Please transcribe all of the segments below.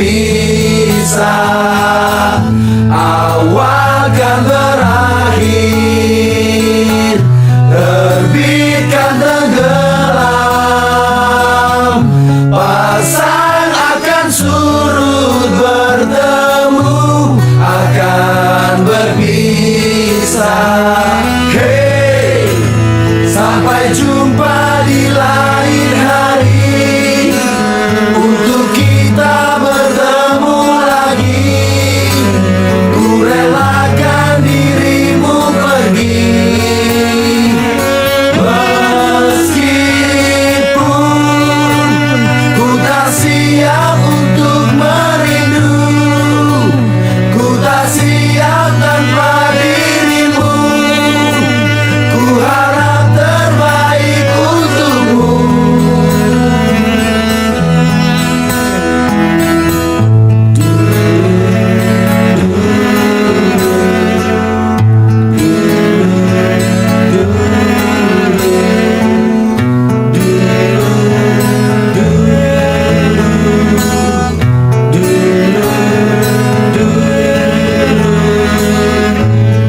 berpisah. Awal kan berakhir, terbitkan tenggelam, pasang akan surut, bertemu akan berpisah. Hey, sampai jumpa di lain hari, untuk kita bertemu lagi. Ku relakan dirimu pergi, meskipun ku tak siap untuk merindu. Ku tak siap tanpa dirimu. Ku harap terbaik untukmu.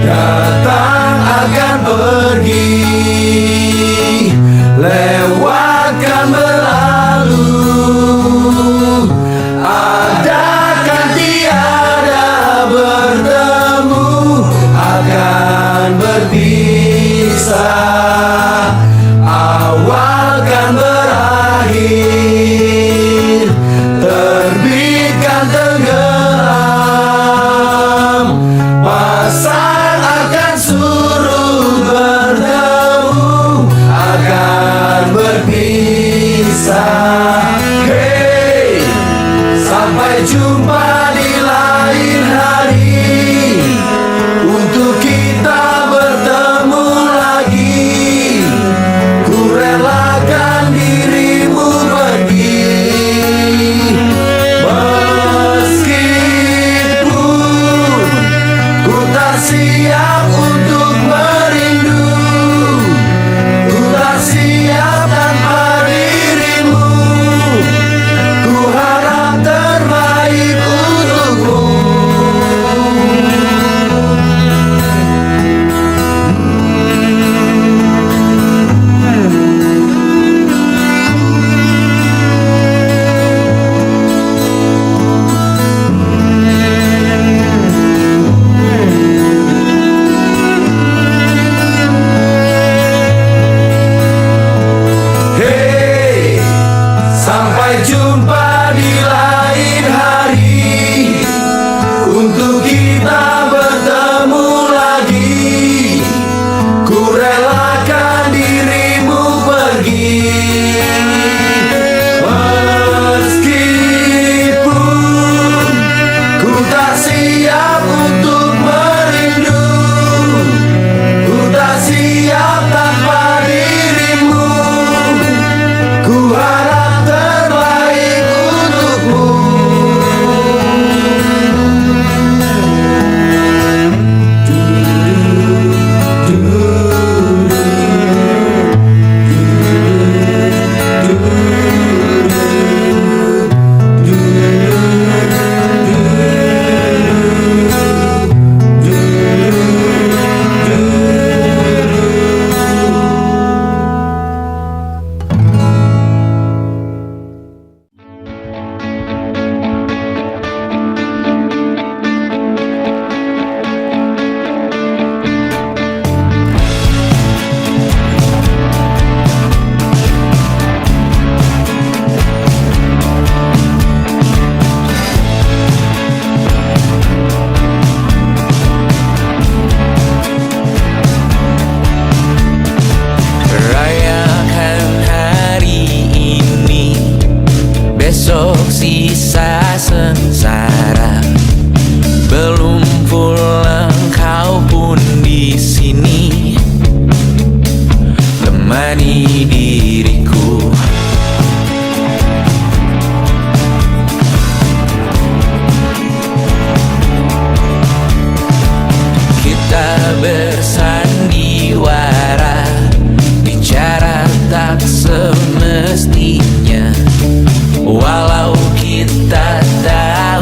Datang akan pergi, lewatkan berlalu, ada kan tiada, bertemu akan berpisah. Awal kan berakhir, terbitkan tenggelam, pasang akan surut, bertemu akan berpisah. Hey, sampai jumpa di lain hari, untuk kita bertemu lagi. Ku relakan dirimu pergi, meskipun ku tak siap untuk merindu. Ku tak siap tanpa dirimu. Ku harap terbaik untukmu. Hey, sampai jumpa di lain hari, untuk kita bertemu lagi. Ku relakan dirimu pergi, meskipun ku tak siap untuk merindu. Ku tak siap tanpa dirimu. Ku harap terbaik untukmu. Rayakan hari ini, besok sisa sengsara. Belum pulang kau pun di sini, temani diriku. Kita bersandiwara, bicara tak semestinya, walau kita tak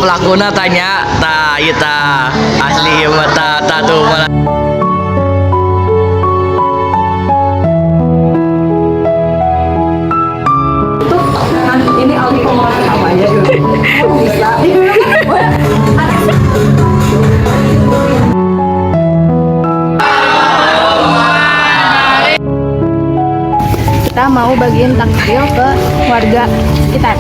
pelakuna tanya ta kita asli mata tatu malah. Ini Aldi ngomong sama aja dulu. Bisa. Kita mau bagiin takjil ke warga sekitar.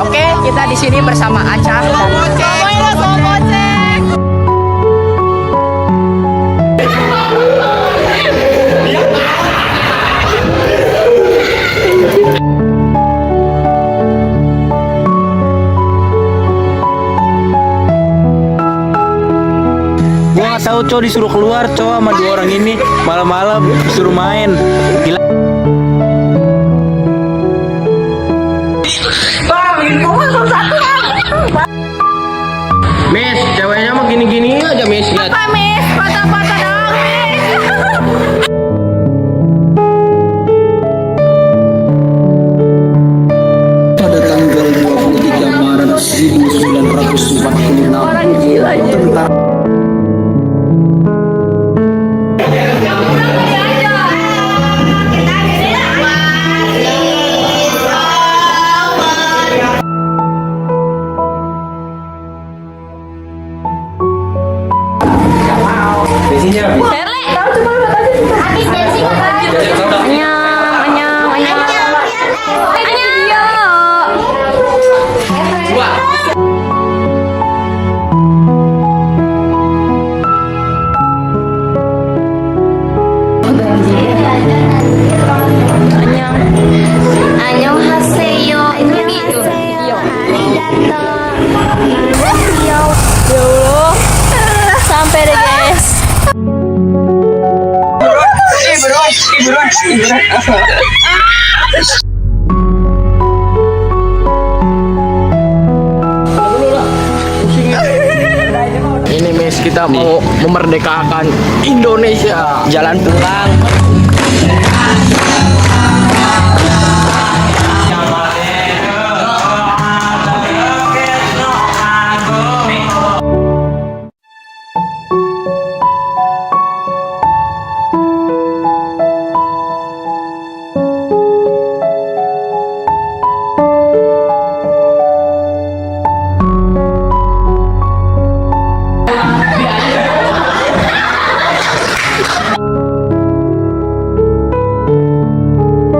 Oke, kita di sini bersama Aca dan Gua nggak tahu cowok disuruh keluar cowok sama dua orang ini malam-malam disuruh main. Gila. Miss, ceweknya mah gini-gini aja Miss. Lihat. Miss, foto-foto dong, Miss. Pada tanggal 23 Maret 1946, Orang gila ya. tentara Annyeonghaseyo. Annyeonghaseyo. Arigato. Annyeonghaseyo. Ya Allah. Sampai deh guys. Ini Miss, kita mau memerdekakan Indonesia. Jalan pulang.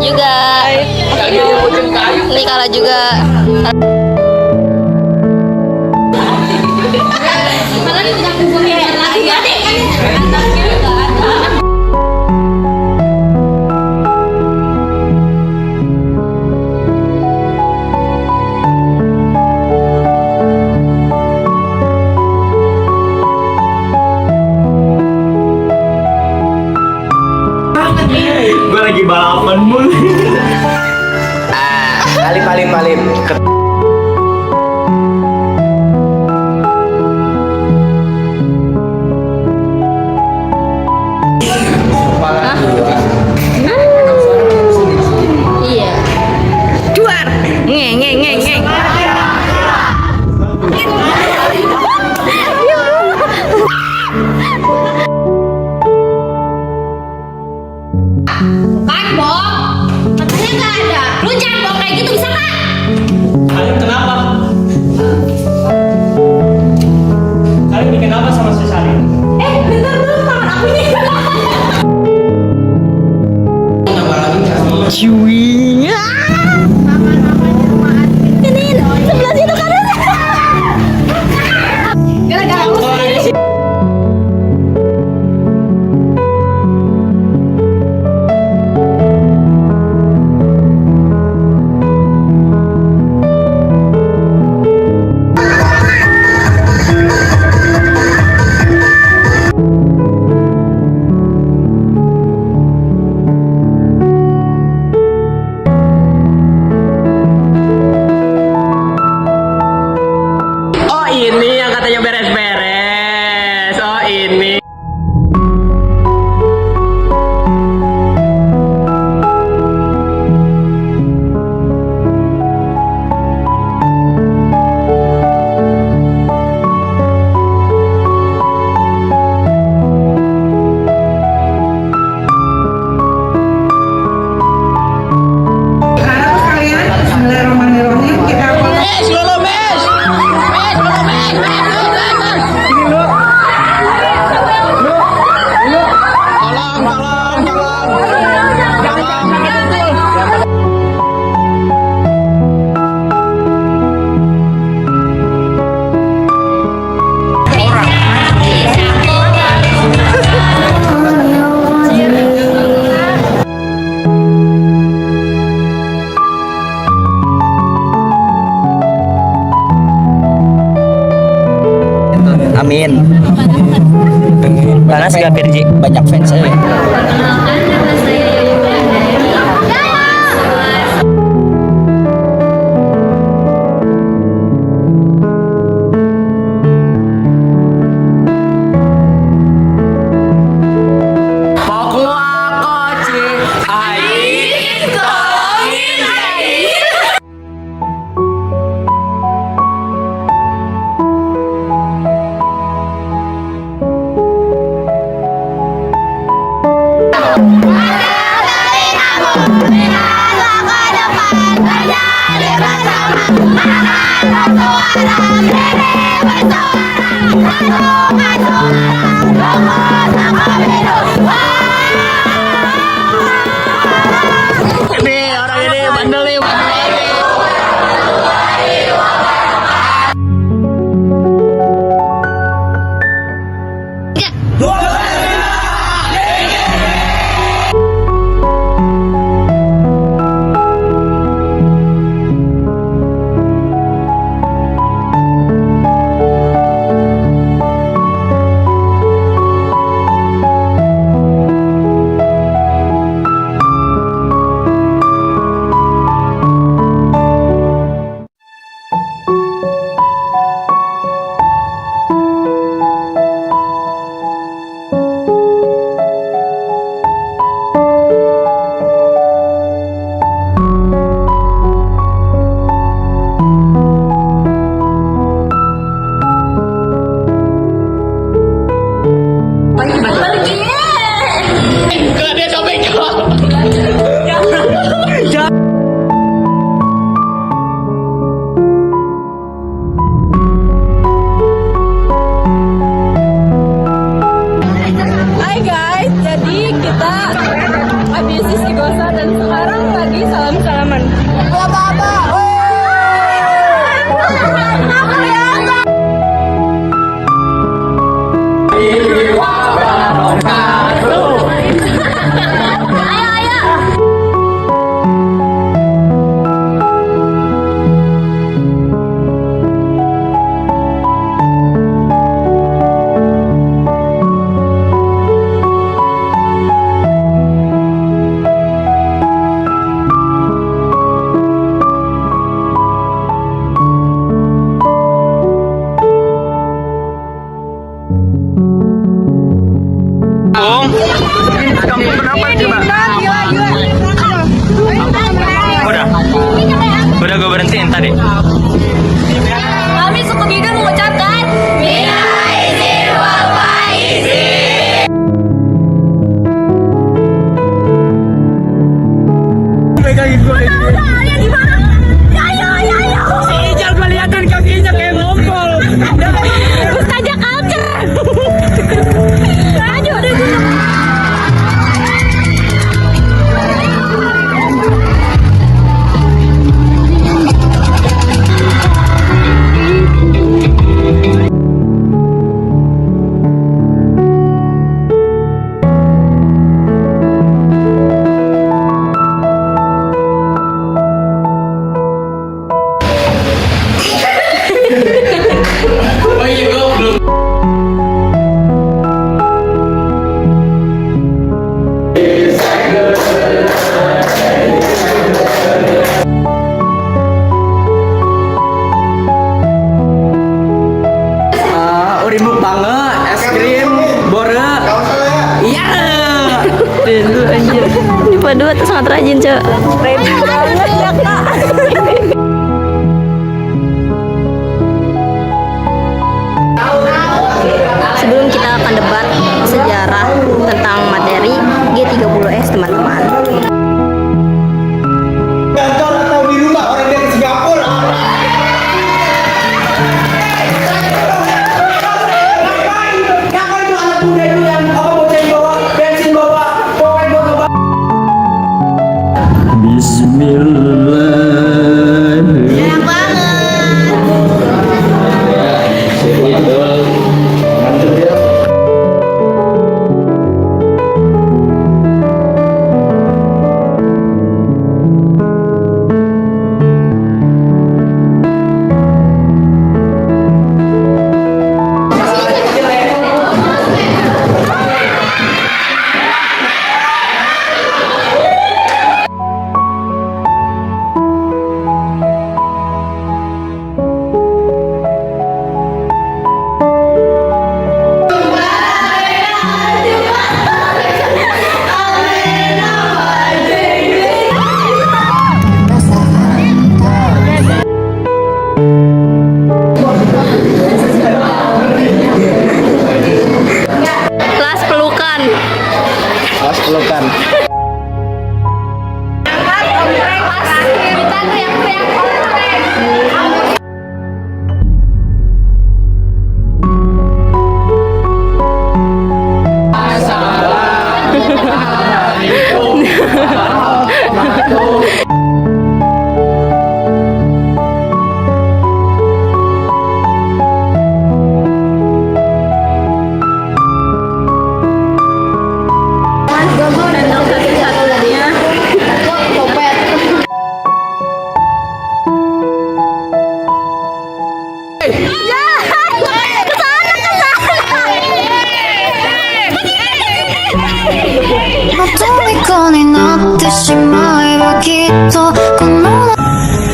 Juga. Ini kalah juga. Gue lagi balapan mulu. Palim. Ngeng ngeng ngeng ngeng. Kan, Bong? Katanya nggak ada. Lu jangan bohong kayak gitu, bisa nggak? Kalian kenapa? Kalian ini kenapa sama si Salim? Bentar dulu, tangan aku ini. Cuy. Ini, sebelah situ kan. Gara-gara lu sendiri. Oh ini yang katanya beres-beres. Oh ini. Sekarang sekalian Bismillahirrahmanirrahim kita Amin. Panas gak Firji? Banyak fans saya. Nih orang ini bandel nih. nih. Kami suku Bidan mengucapkan Minal Aidin wal Faizin. Pegangin gue. Kalian di mana? Ayo. Si Ijal kelihatan kakinya kayak ngompol. Ustazah culture. Aduh. Urimuk banget, es krim, bore. Iya. Lu anjir. Ini Padua tuh sangat rajin, Cok. Rajin banget ya, Kak. Sebelum kita akan debat sejarah tentang materi G30S, teman-teman. Kantor atau di rumah orang dari Singapura. Ngapain tuh anak muda itu yang bocah bawa bensin bawa Bismillah. Enak banget. Kelas pelukan. Pelukan. Kita teriak-teriak komplek.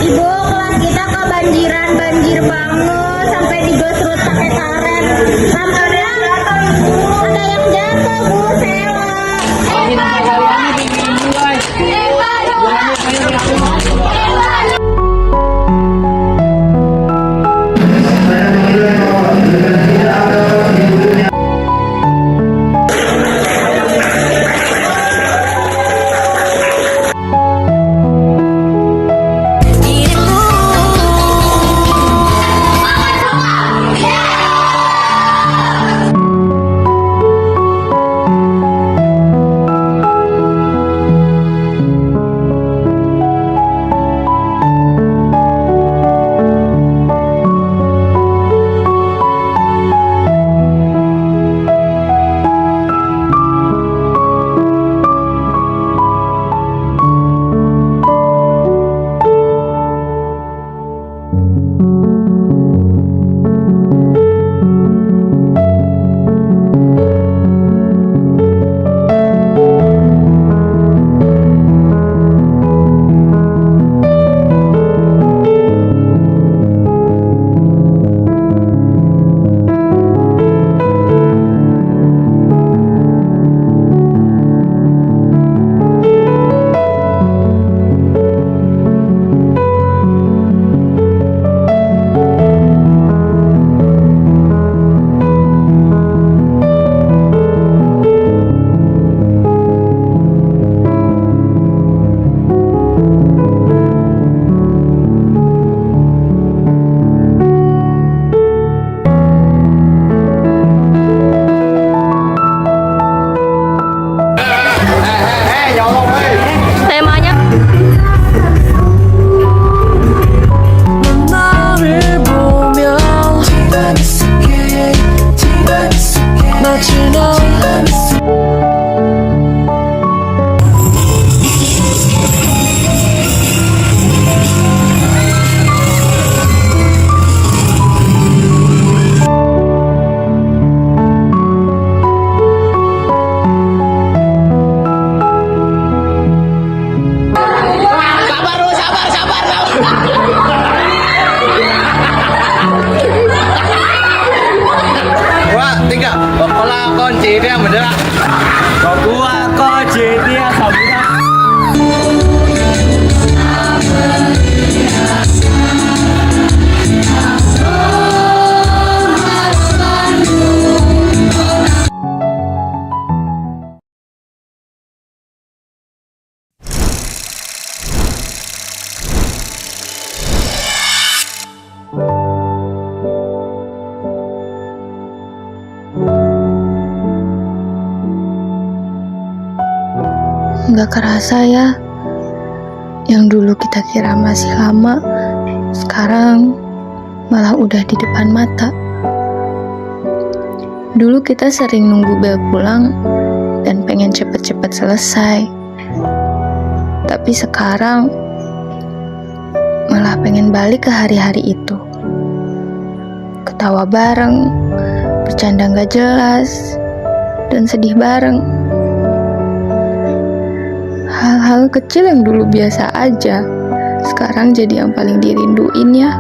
Ibu, kelas kita kebanjiran, banjir banget sampai digosrut pakai karet. Lampunya ada yang jatuh, Bu, sewa. JD yang bener lah. Kok gua kok jadi ya sabuna. Nggak kerasa ya, yang dulu kita kira masih lama, sekarang malah udah di depan mata. Dulu kita sering nunggu bel pulang dan pengen cepet-cepet selesai. Tapi sekarang malah pengen balik ke hari-hari itu. Ketawa bareng, bercanda nggak jelas, dan sedih bareng. Hal-hal kecil yang dulu biasa aja, sekarang jadi yang paling dirinduin ya.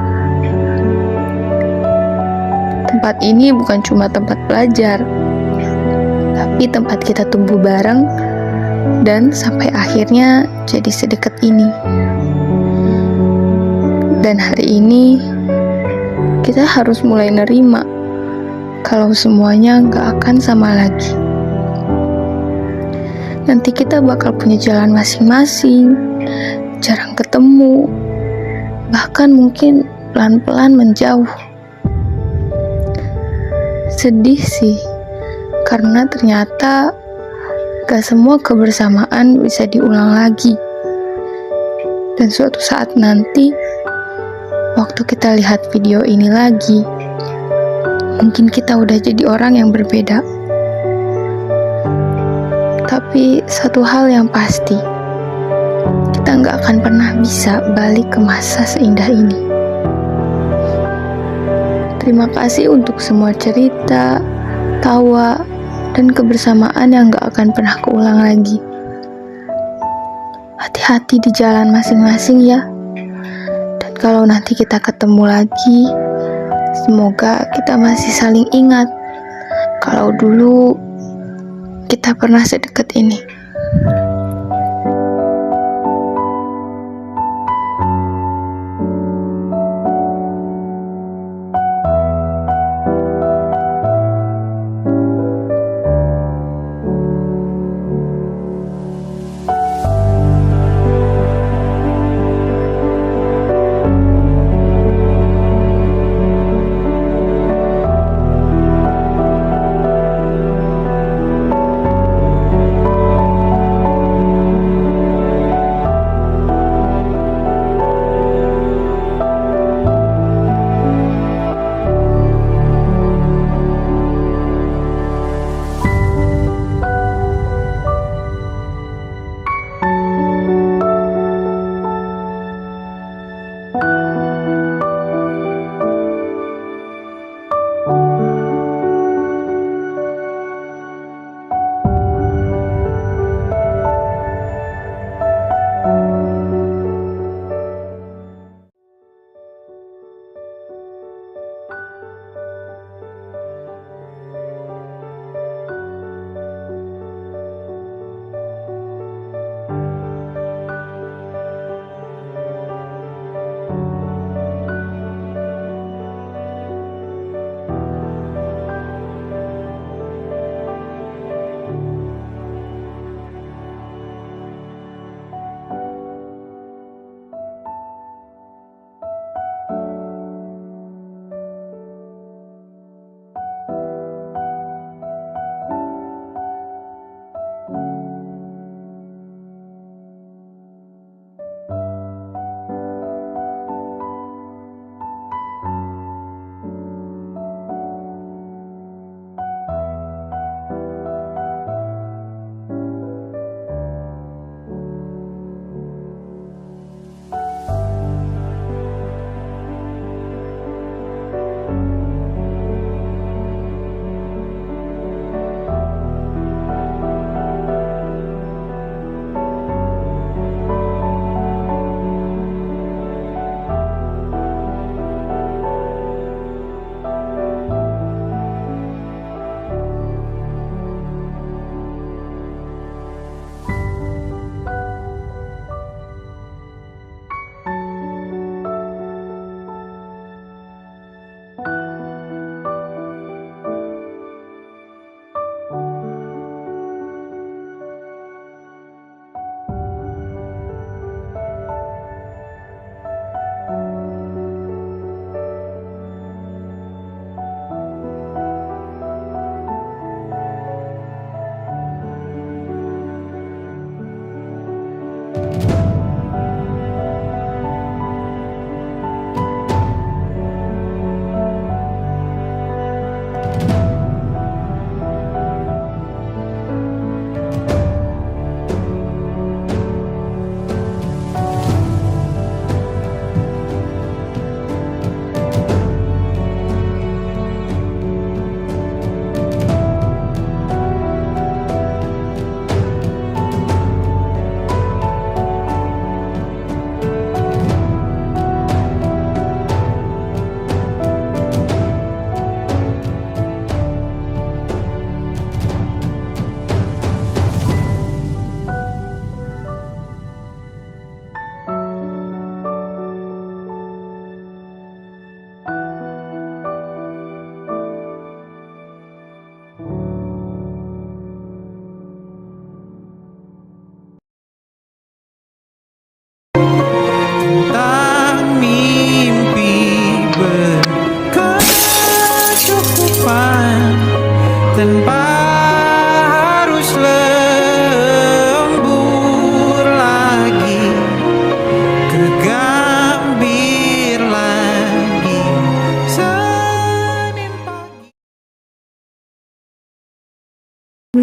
Tempat ini bukan cuma tempat belajar, tapi tempat kita tumbuh bareng dan sampai akhirnya jadi sedekat ini. Dan hari ini kita harus mulai nerima kalau semuanya gak akan sama lagi. Nanti kita bakal punya jalan masing-masing, jarang ketemu, bahkan mungkin pelan-pelan menjauh. Sedih sih, karena ternyata gak semua kebersamaan bisa diulang lagi. Dan suatu saat nanti, waktu kita lihat video ini lagi, mungkin kita udah jadi orang yang berbeda. Tapi satu hal yang pasti, kita nggak akan pernah bisa balik ke masa seindah ini. Terima kasih untuk semua cerita, tawa, dan kebersamaan yang nggak akan pernah keulang lagi. Hati-hati di jalan masing-masing ya. Dan kalau nanti kita ketemu lagi, semoga kita masih saling ingat kalau dulu kita pernah sedekat ini.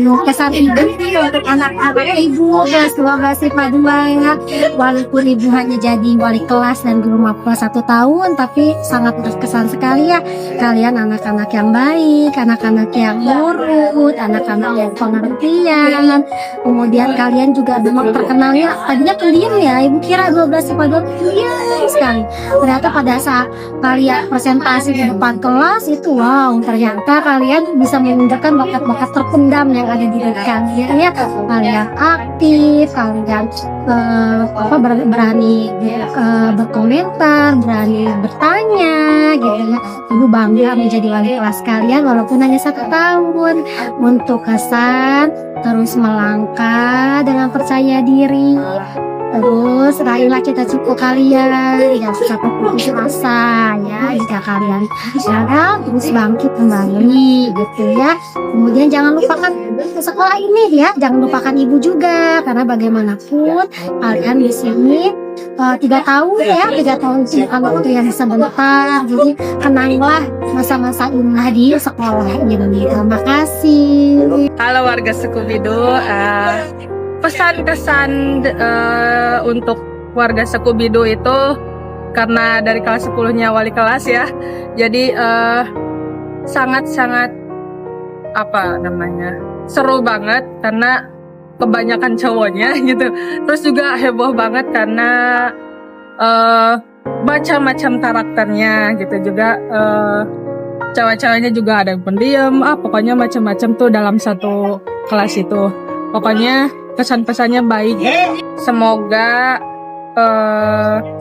Kesan ibu untuk anak-anak ibu dan semoga sifat dua ya, walaupun ibu hanya jadi wali kelas dan guru mapel 1 tahun, tapi sangat berkesan sekali ya. Kalian anak-anak yang baik, anak-anak yang nurut, anak-anak yang pengertian. Kemudian kalian juga memang terkenalnya tadinya pendiam ya, ibu kira 12 IPA 2 pendiam sekali. Ternyata pada saat kalian presentasi di depan kelas itu wow, ternyata kalian bisa menunjukkan bakat-bakat terpendam yang ada di diri kalian ya. Kalian aktif, kalian berani berkomentar, berani bertanya gitu ya. Ibu bangga menjadi wali kelas kalian walaupun hanya 1 tahun. Untuk kesan terus melangkah dengan percaya diri, terus raihlah cita-cita kalian yang sampai putus asa ya. Jika kalian gagal terus bangkit kembali gitu ya. Kemudian jangan lupakan sekolah ini ya, jangan lupakan ibu juga, karena bagaimanapun kalian di sini 3 tahun ya, 3 tahun itu bukan waktu yang sebentar. Jadi kenanglah masa-masa indah di sekolah ini. Terima kasih. Halo warga Sekubido, pesan-kesan untuk warga Sekubido itu, karena dari kelas 10-nya wali kelas ya, jadi sangat-sangat seru banget karena kebanyakan cowoknya gitu. Terus juga heboh banget karena macam-macam karakternya gitu juga. Cewek-ceweknya juga ada yang pendiam, pokoknya macam-macam tuh dalam satu kelas itu. Pokoknya kesan-pesannya baik. Semoga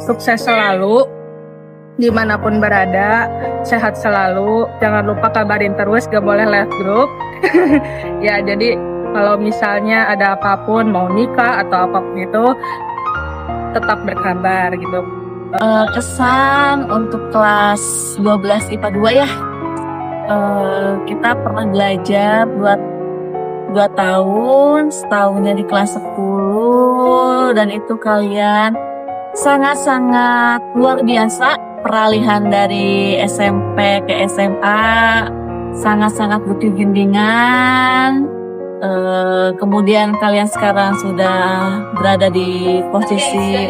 sukses selalu dimanapun berada, sehat selalu. Jangan lupa kabarin terus, gak boleh left group. Ya, jadi kalau misalnya ada apapun, mau nikah atau apapun itu, tetap berkabar gitu. Kesan untuk kelas 12 IPA 2 ya, kita pernah belajar buat 2 tahun, setahunnya di kelas 10, dan itu kalian sangat-sangat luar biasa. Peralihan dari SMP ke SMA sangat-sangat butuh bimbingan. Kemudian kalian sekarang sudah berada di posisi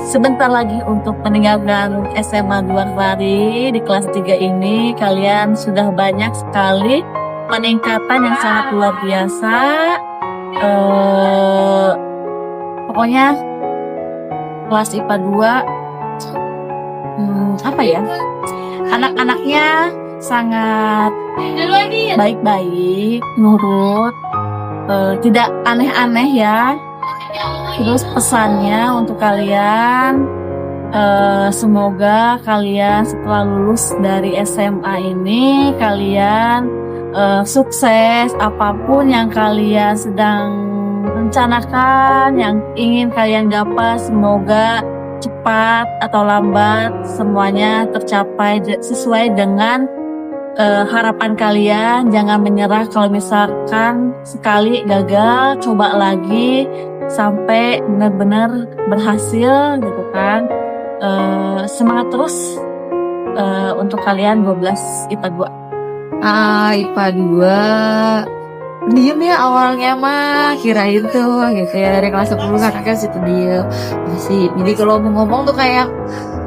sebentar lagi untuk meninggalkan SMA 2 hari. Di kelas 3 ini kalian sudah banyak sekali peningkatan yang sangat luar biasa. Pokoknya kelas IPA 2 anak-anaknya sangat baik-baik, nurut, tidak aneh-aneh ya. Terus pesannya untuk kalian, semoga kalian setelah lulus dari SMA ini kalian sukses apapun yang kalian sedang rencanakan, yang ingin kalian dapat, semoga cepat atau lambat semuanya tercapai sesuai dengan harapan kalian. Jangan menyerah kalau misalkan sekali gagal, coba lagi sampai benar-benar berhasil gitu kan. Semangat terus untuk kalian 12 IPA 2. IPA 2 diem ya awalnya mah, kirain tuh gitu ya dari kelas 10 kan anaknya situ diem masih, jadi kalau mau ngomong tuh kayak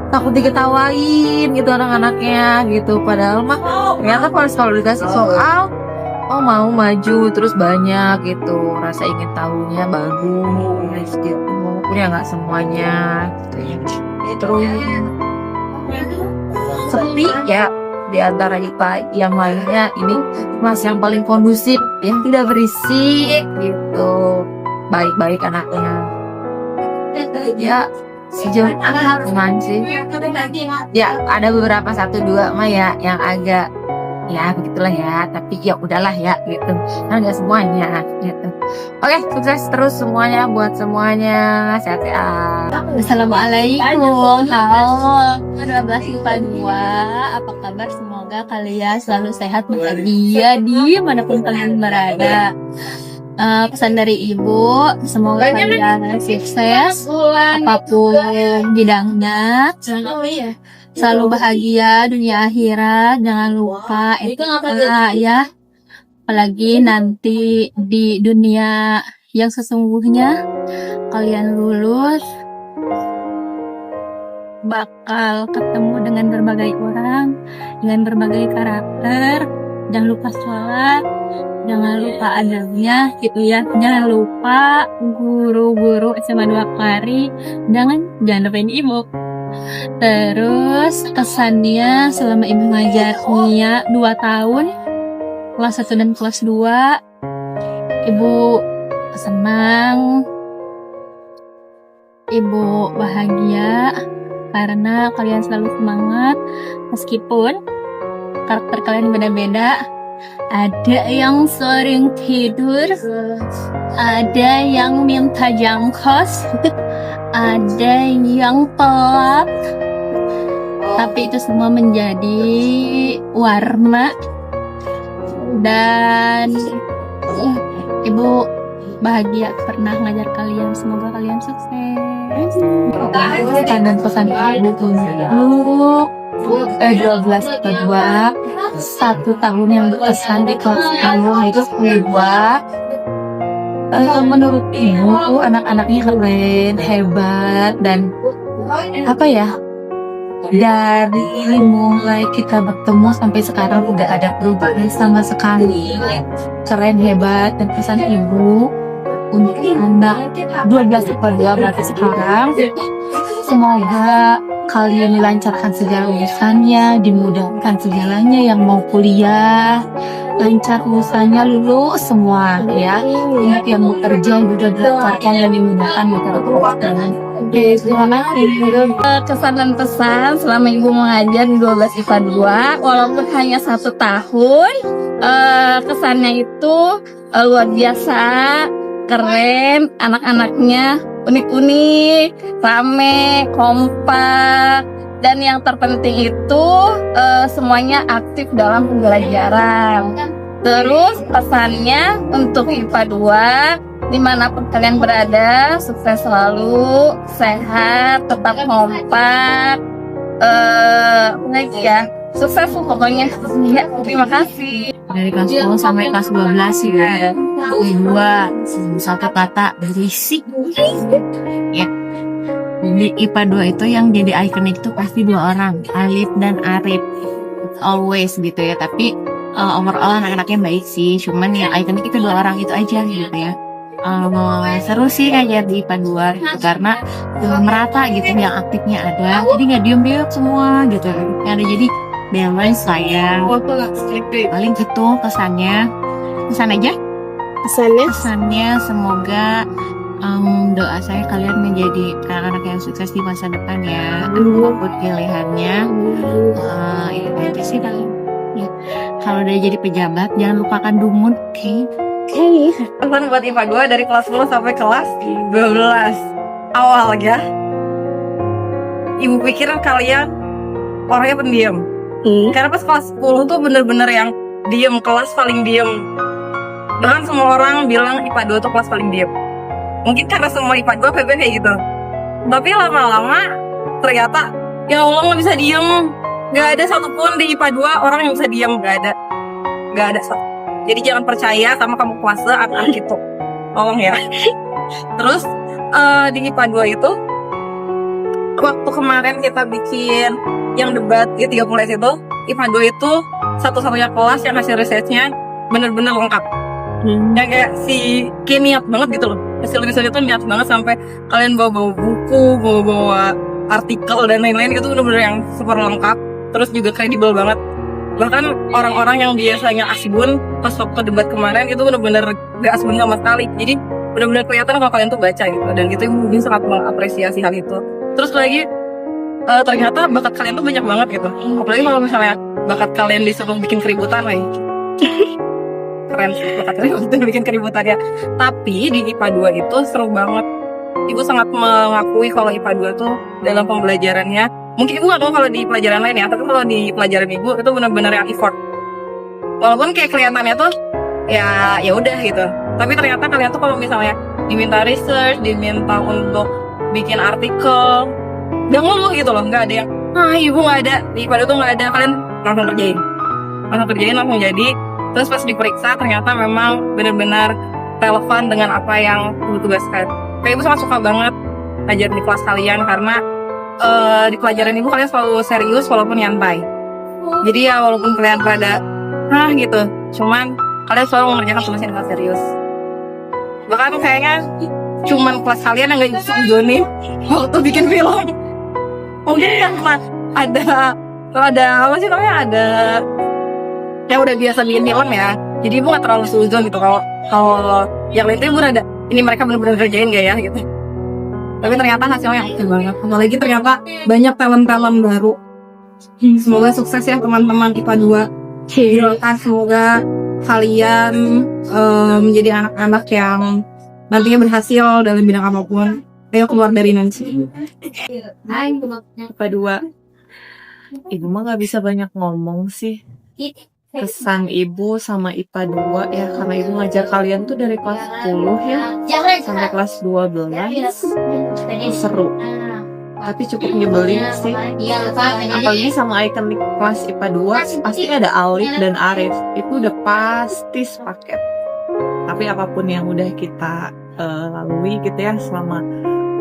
takut diketawain gitu anak-anaknya gitu. Padahal mah ternyata kalau dikasih soal mau maju terus banyak gitu, rasa ingin tahunya bagus gitu, walaupun ya nggak semuanya gitu. Terus sepi ya di antara IPA yang lainnya, ini kelas yang paling kondusif, yang tidak berisik gitu, baik-baik anaknya ya. Sejauh ini sih ya ada beberapa 1-2 mah ya yang agak ya begitulah ya, tapi ya udahlah ya gitu, kan nggak semuanya gitu. Oke, sukses terus semuanya buat semuanya, sehat-sehat. Assalamualaikum. Halo 12 IPA 2, apa kabar? Semoga kalian selalu sehat bahagia di manapun kalian berada. Pesan dari ibu, semoga kalian sukses apapun bidangnya, selalu bahagia dunia akhirat. Jangan lupa etika ya, apalagi nanti di dunia yang sesungguhnya kalian lulus bakal ketemu dengan berbagai orang, dengan berbagai karakter. Jangan lupa sholat, jangan lupa adabnya gitu ya, jangan lupa guru-guru SMA 2 Kelari, jangan lupain ibu. Terus kesannya selama ibu ngajarnya 2 tahun, kelas 1 dan kelas 2, ibu senang, ibu bahagia karena kalian selalu semangat meskipun karakter kalian beda-beda. Ada yang sering tidur, ada yang minta jangkos, ada yang telat, tapi itu semua menjadi warna. Dan ibu bahagia pernah ngajar kalian. Semoga kalian sukses. Dan pesan ibu untuk 12 kedua 1 tahun yang berkesan di kelas kamu itu kedua. Menurut ibu anak-anaknya keren, hebat, dan apa ya, dari mulai kita bertemu sampai sekarang udah ada perubahan sama sekali. Keren, hebat. Dan pesan ibu untuk anak 12 kedua berarti sekarang, semoga kalian dilancarkan segala urusannya, dimudahkan segalanya, yang mau kuliah lancar urusannya, lulus semua ya. Untuk yang mau kerja juga dilancarkan dan dimudahkan urusannya. Terima kasih. Kesan dan pesan selama ibu mengajar di 12 IPA 2, walaupun hanya 1 tahun, kesannya itu luar biasa, keren, anak-anaknya unik-unik, rame, kompak, dan yang terpenting itu semuanya aktif dalam pembelajaran. Terus pesannya untuk IPA 2, dimanapun kalian berada, sukses selalu, sehat, tetap kompak, lagi ya, sukses pokoknya. Ya, terima kasih. Dari kelas 10 sampai kelas 12 ya. Dua, satu kata berisik. Ya. Di IPA 2 itu yang jadi ikonik itu pasti 2 orang, Alif dan Arif. Always gitu ya. Tapi overall anak-anaknya baik sih. Cuman yang ikonik itu 2 orang itu aja gitu ya. Seru sih ngajar di IPA 2 gitu, karena merata gitu, yang aktifnya ada. Jadi nggak diem-diem semua gitu. Yang ada jadi balance saya. Paling itu kesannya. Kesan aja. Kesannya semoga doa saya kalian menjadi anak-anak yang sukses di masa depan ya. Apapun pilihannya. Itu aja sih kalian. Ya. Kalau udah jadi pejabat jangan lupakan Dumut, oke? Pesan buat IPA 2 dari kelas 10 sampai kelas 12. Awal ya, ibu pikir kalian orangnya pendiam. Karena pas kelas 10 tuh bener-bener yang diem, kelas paling diem. Bahkan semua orang bilang IPA 2 tuh kelas paling diem. Mungkin karena semua IPA 2 PP kayak gitu. Tapi lama-lama ternyata ya Allah gak bisa diem. Gak ada satupun di IPA 2 orang yang bisa diem. Gak ada satu. Jadi jangan percaya sama kamu kuasa anak-anak itu. Tolong ya. Terus di IPA 2 itu, waktu kemarin kita bikin yang debat di 30 itu, IPA 2 itu satu-satunya kelas yang hasil risetnya bener-bener lengkap. Yang kayak kayak niat banget gitu loh. Hasil risetnya tuh niat banget, sampai kalian bawa-bawa buku, bawa-bawa artikel dan lain-lain, itu bener-bener yang super lengkap. Terus juga kredibel banget. Bahkan orang-orang yang biasanya asbun pas waktu debat kemarin itu bener-bener gak asbun sama sekali. Jadi bener-bener kelihatan kalau kalian tuh baca gitu. Dan itu mungkin sangat mengapresiasi hal itu. Terus lagi ternyata bakat kalian tuh banyak banget gitu. Apalagi kalau misalnya bakat kalian disuruh bikin keributan lagi. Keren sih bakat kalian bikin keributan ya. Tapi di IPA 2 itu seru banget. Ibu sangat mengakui kalau IPA 2 tuh dalam pembelajarannya, mungkin ibu gak tahu kalau di pelajaran lain ya, tapi kalau di pelajaran ibu itu benar-benar yang effort. Walaupun kayak kelihatannya tuh ya udah gitu, tapi ternyata kalian tuh kalau misalnya diminta research, diminta untuk bikin artikel, gak ngeluh gitu loh. Gak ada yang ibu gak ada, di IPA tuh gak ada, kalian langsung kerjain, langsung jadi. Terus pas diperiksa ternyata memang benar-benar relevan dengan apa yang Ibu tugaskan. Kayak Ibu sangat suka banget ngajar di kelas kalian karena di pelajaran Ibu kalian selalu serius walaupun nyantai. Jadi ya walaupun kalian pada gitu, cuman kalian selalu mengerjakan tugasnya dengan serius. Bahkan kayaknya cuman kelas kalian yang gak sejonin waktu bikin film. Mungkin karena ada apa sih namanya, ada yang udah biasa bikin film ya. Jadi Ibu gak terlalu suzon gitu. Kalau yang lain tuh Ibu ada, ini mereka benar-benar kerjain gak ya gitu. Tapi ternyata hasilnya oke banget. Apalagi ternyata banyak talent-talent baru. Semoga sukses ya teman-teman IPA 2. Semoga kalian menjadi anak-anak yang nantinya berhasil dalam bidang apapun. Ayo keluar dari nanti. IPA 2. Ibu mah gak bisa banyak ngomong sih. Kesan Ibu sama IPA 2 ya, karena Ibu ngajar kalian tuh dari kelas 10 ya sampai kelas 12. Seru. Tapi cukup nyebelin sih. Apalagi sama ikonik kelas IPA 2 pasti ada Alif dan Arif. Itu udah pasti sepaket. Tapi apapun yang udah kita lalui gitu ya selama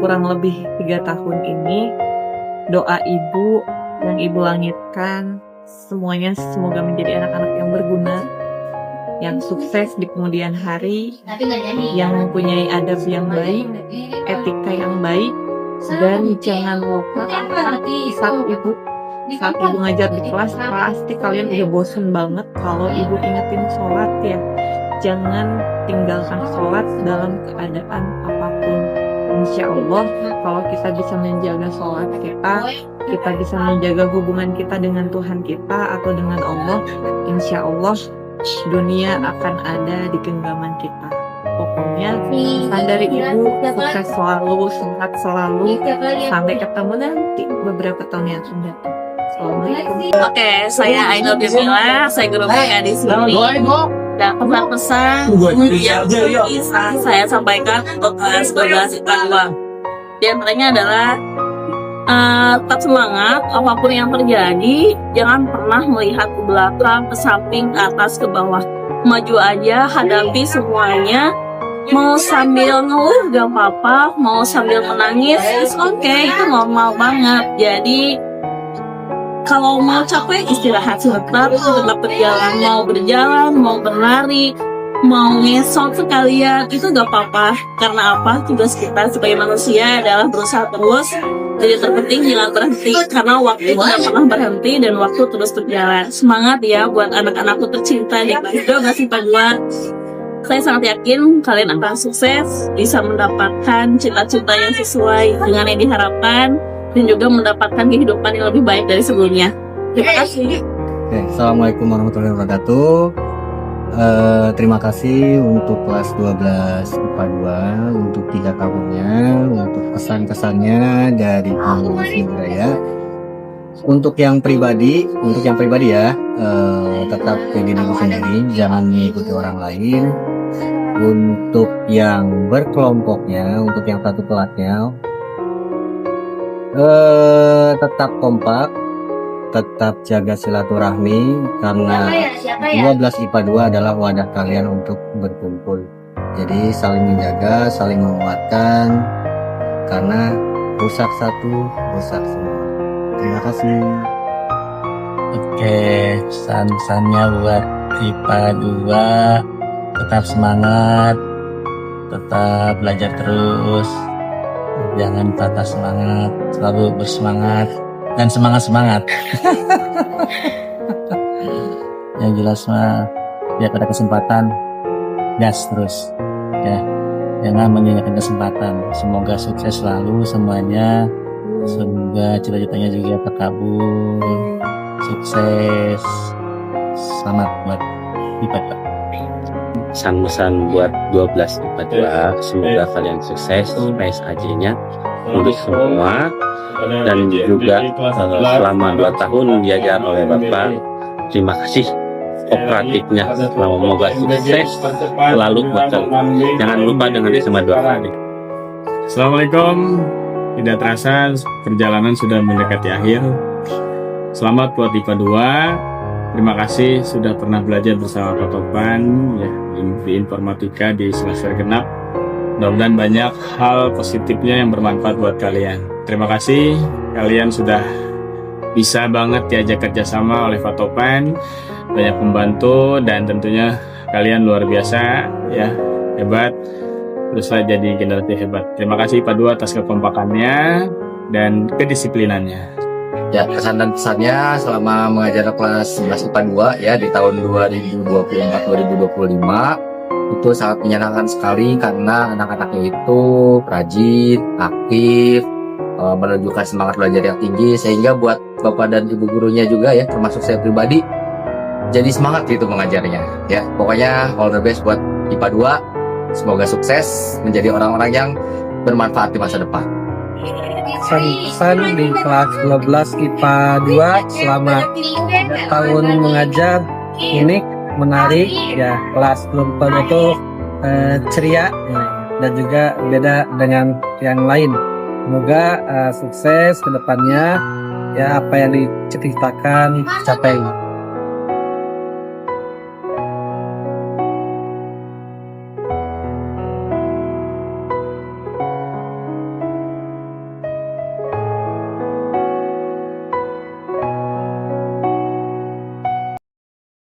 kurang lebih 3 tahun ini, doa Ibu yang Ibu langitkan semuanya semoga menjadi anak-anak yang berguna, yang sukses di kemudian hari, yang mempunyai adab yang baik, etika yang baik, dan jangan lupa saat Ibu ngajar di kelas pasti kalian udah bosen banget kalau Ibu ingetin sholat ya. Jangan tinggalkan sholat dalam keadaan apapun. Insya Allah kalau kita bisa menjaga sholat kita bisa menjaga hubungan kita dengan Tuhan kita atau dengan Allah, insya Allah dunia akan ada di genggaman kita. Pokoknya pesan dari Ibu, sukses selalu, sehat selalu, sampai ketemu nanti beberapa tahun yang akan datang. Assalamualaikum. Oke, saya Ainul Bismillah, saya guru BK di sini. Dan pesan-pesan yang bisa saya sampaikan untuk kelas 12 IPA 2. Di antaranya adalah tetap semangat apapun yang terjadi, jangan pernah melihat ke belakang, ke samping, ke atas, ke bawah. Maju aja, hadapi semuanya. Mau sambil ngeluh gak apa-apa, mau sambil menangis, it's okay, itu normal banget. Jadi kalau mau capek istirahat sebentar, tetap berjalan, mau berjalan, mau berlari, mau ngesot sekalian, itu gak apa-apa. Karena apa? Tugas kita sebagai manusia adalah berusaha terus. Jadi terpenting jangan berhenti, karena waktu tidak pernah berhenti dan waktu terus berjalan. Semangat ya buat anak-anakku tercinta di kelas 12 IPA 2. Saya sangat yakin kalian akan sukses, bisa mendapatkan cita-cita yang sesuai dengan yang diharapkan, dan juga mendapatkan kehidupan yang lebih baik dari sebelumnya. Terima kasih. Assalamualaikum warahmatullahi wabarakatuh. Terima kasih untuk kelas 12 IPA 2 untuk 3 tahunnya, untuk kesan-kesannya dari Ibu Sindraya. Untuk yang pribadi ya, tetap jadi diri sendiri, jangan mengikuti orang lain. Untuk yang berkelompoknya, untuk yang satu kelasnya, tetap kompak, tetap jaga silaturahmi, karena 12 IPA 2 adalah wadah kalian untuk berkumpul. Jadi saling menjaga, saling menguatkan, karena rusak satu, rusak semua. Terima kasih. Oke, pesan-pesannya buat IPA 2, tetap semangat, tetap belajar terus, jangan patah semangat, selalu bersemangat dan semangat. Yang jelas mah biar pada kesempatan gas terus ya, jangan menyanyikan kesempatan. Semoga sukses selalu semuanya, semoga cita-citanya juga terkabul, sukses. Selamat buat IPA 2. Pesan-pesan buat 12 IPA 2, semoga kalian sukses, PSAJ-nya untuk semua, dan juga selama 2 tahun diajar oleh Bapak. Terima kasih kooperatifnya, semoga sukses selalu buat kalian. Jangan lupa dengan semua doa kali. Assalamualaikum. Tidak terasa perjalanan sudah mendekati akhir. Selamat buat IPA 2. Terima kasih sudah pernah belajar bersama Pak Topan ya di informatika di semester genap. Mudah-mudahan banyak hal positifnya yang bermanfaat buat kalian. Terima kasih kalian sudah bisa banget diajak kerjasama oleh Pak Topan, banyak membantu dan tentunya kalian luar biasa ya, hebat. Teruslah jadi generasi hebat. Terima kasih Pak Dua atas kekompakannya dan kedisiplinannya. Ya, kesan dan pesannya selama mengajar kelas 11 IPA 2 ya di tahun 2024-2025 itu sangat menyenangkan sekali karena anak-anaknya itu rajin, aktif, menunjukkan semangat belajar yang tinggi sehingga buat bapak dan ibu gurunya juga ya termasuk saya pribadi jadi semangat gitu mengajarnya ya. Pokoknya all the best buat IPA 2, semoga sukses menjadi orang-orang yang bermanfaat di masa depan. Pesan di kelas 12 IPA 2 selamat tahun mengajar, unik, menarik ya. Kelas belum itu ceria dan juga beda dengan yang lain. Semoga sukses ke depannya ya, apa yang diceritakan capai.